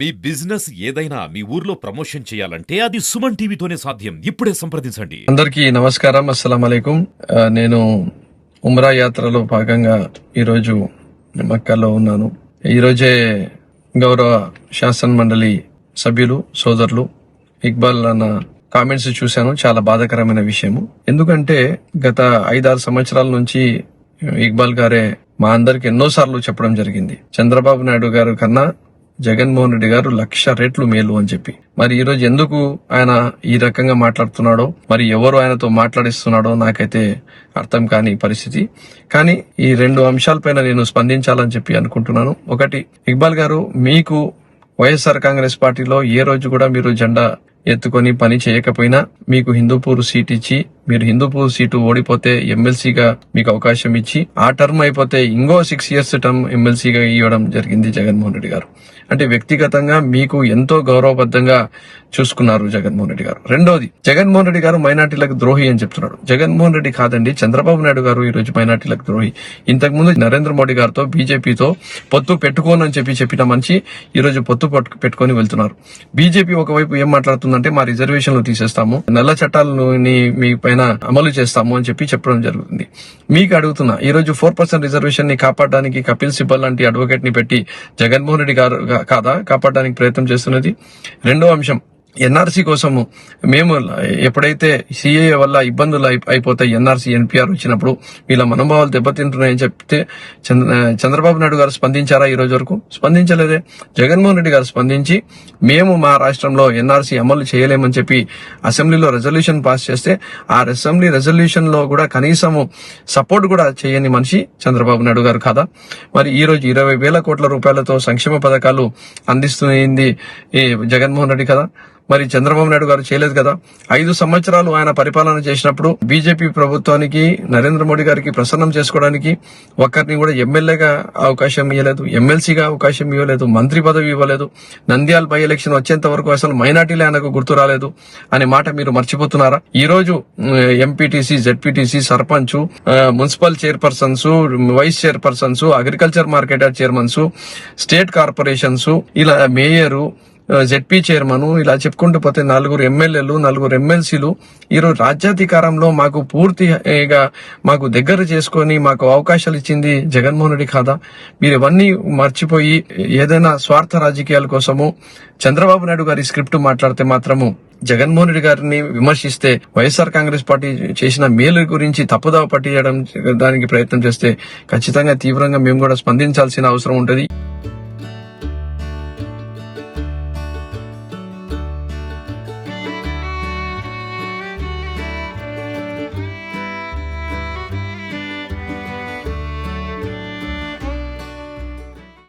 మీ business ఏదైనా మీ ఊర్లో promotion చేయాలంటే అది సుమన్ టీవీతోనే సాధ్యం. ఇప్పుడే సంప్రదించండి. అందరికీ నమస్కారం. అస్సలం అలైకుం. నేను ఉమ్రా యాత్రలో భాగంగా ఈరోజు మక్కాలో ఉన్నాను. ఈరోజే గౌరవ శాసన మండలి సభ్యులు సోదరులు ఇక్బాల్ అన్న కామెంట్స్ చూశాను. చాలా బాధాకరమైన విషయము. ఎందుకంటే గత 5-6 సంవత్సరాల నుంచి ఇక్బాల్ గారే మా అందరికి ఎన్నోసార్లు చెప్పడం జరిగింది, చంద్రబాబు నాయుడు గారు కన్నా జగన్మోహన్ రెడ్డి గారు 1,00,000 రెట్లు మేలు అని చెప్పి. మరి ఈ రోజు ఎందుకు ఆయన ఈ రకంగా మాట్లాడుతున్నాడో, మరి ఎవరు ఆయనతో మాట్లాడిస్తున్నాడో నాకైతే అర్థం కాని పరిస్థితి. కానీ ఈ 2 అంశాలపైన నేను స్పందించాలని చెప్పి అనుకుంటున్నాను. ఒకటి, ఇక్బాల్ గారు, మీకు వైఎస్ఆర్ కాంగ్రెస్ పార్టీలో ఏ రోజు కూడా మీరు జెండా ఎత్తుకొని పని చేయకపోయినా మీకు హిందూపూర్ సీట్ ఇచ్చి, మీరు హిందూపూర్ సీటు ఓడిపోతే ఎమ్మెల్సీగా మీకు అవకాశం ఇచ్చి, ఆ టర్మ్ అయిపోతే ఇంకో 6 years టర్మ్ ఎమ్మెల్సీగా ఇవ్వడం జరిగింది జగన్మోహన్ రెడ్డి గారు. అంటే వ్యక్తిగతంగా మీకు ఎంతో గౌరవబద్ధంగా చూసుకున్నారు జగన్మోహన్ రెడ్డి గారు. రెండోది, జగన్మోహన్ రెడ్డి గారు మైనార్టీలకు ద్రోహి అని చెప్తున్నాడు. జగన్మోహన్ రెడ్డి కాదండి, చంద్రబాబు నాయుడు గారు ఈ రోజు మైనార్టీలకు ద్రోహి. ఇంతకుముందు నరేంద్ర మోడీ గారితో బీజేపీతో పొత్తు పెట్టుకోనని చెప్పిన మనిషి ఈ రోజు పొత్తు పెట్టుకొని వెళ్తున్నారు. బీజేపీ ఒకవైపు ఏం మాట్లాడుతుందంటే, మా రిజర్వేషన్లు తీసేస్తాము, నల్ల చట్టాలను మీ పైన అమలు చేస్తాము అని చెప్పడం జరుగుతుంది. మీకు అడుగుతున్నా, ఈ రోజు 4% రిజర్వేషన్ ని కాపాడడానికి కపిల్ సిబల్ లాంటి అడ్వకేట్ ని పెట్టి జగన్మోహన్ రెడ్డి గారు కాదా కాపాడడానికి ప్రయత్నం చేస్తున్నది? రెండో అంశం, ఎన్ఆర్సీ కోసము మేము ఎప్పుడైతే సిఏఏ వల్ల ఇబ్బందులు అయిపోతాయి, ఎన్ఆర్సీ ఎన్పిఆర్ వచ్చినప్పుడు వీళ్ళ మనోభావాలు దెబ్బతింటున్నాయని చెప్తే చంద్రబాబు నాయుడు గారు స్పందించారా? ఈ రోజు వరకు స్పందించలేదే. జగన్మోహన్ రెడ్డి గారు స్పందించి మేము మా రాష్ట్రంలో ఎన్ఆర్సీ అమలు చేయలేమని చెప్పి అసెంబ్లీలో రెజల్యూషన్ పాస్ చేస్తే, ఆ అసెంబ్లీ రెజల్యూషన్ లో కూడా కనీసము సపోర్ట్ కూడా చేయని మనిషి చంద్రబాబు నాయుడు గారు కాదా? మరి ఈ రోజు 20,000 కోట్ల రూపాయలతో సంక్షేమ పథకాలు అందిస్తుంది ఈ జగన్మోహన్ రెడ్డి కదా? మరి చంద్రబాబు నాయుడు గారు చేయలేదు కదా? 5 సంవత్సరాలు ఆయన పరిపాలన చేసినప్పుడు బీజేపీ ప్రభుత్వానికి, నరేంద్ర మోడీ గారికి ప్రసన్నం చేసుకోవడానికి ఒక్కరిని కూడా ఎమ్మెల్యేగా అవకాశం ఇవ్వలేదు, ఎమ్మెల్సీగా అవకాశం ఇవ్వలేదు, మంత్రి పదవి ఇవ్వలేదు. నంద్యాల బై ఎలక్షన్ వచ్చేంత వరకు అసలు మైనార్టీలే ఆయనకు గుర్తు రాలేదు అనే మాట మీరు మర్చిపోతున్నారా? ఈ రోజు MPTC, ZPTC, sarpanch, municipal chairpersons, vice chairpersons, agriculture market chairmans, state corporations, ఇలా మేయరు, జెడ్పీ చైర్మన్, ఇలా చెప్పుకుంటూ పోతే 4 ఎమ్మెల్యేలు, 4 ఎమ్మెల్సీలు ఈరోజు రాజ్యాధికారంలో మాకు పూర్తిగా మాకు దగ్గర చేసుకొని మాకు అవకాశాలు ఇచ్చింది జగన్మోహన్ రెడ్డి కాదా? మీరు ఇవన్నీ మర్చిపోయి ఏదైనా స్వార్థ రాజకీయాల కోసము చంద్రబాబు నాయుడు గారి స్క్రిప్ట్ మాట్లాడితే మాత్రము, జగన్మోహన్ రెడ్డి గారిని విమర్శిస్తే, వైఎస్ఆర్ కాంగ్రెస్ పార్టీ చేసిన మేలు గురించి తప్పుదావ పట్టించడం దానికి ప్రయత్నం చేస్తే ఖచ్చితంగా తీవ్రంగా మేము కూడా స్పందించాల్సిన అవసరం ఉంటది.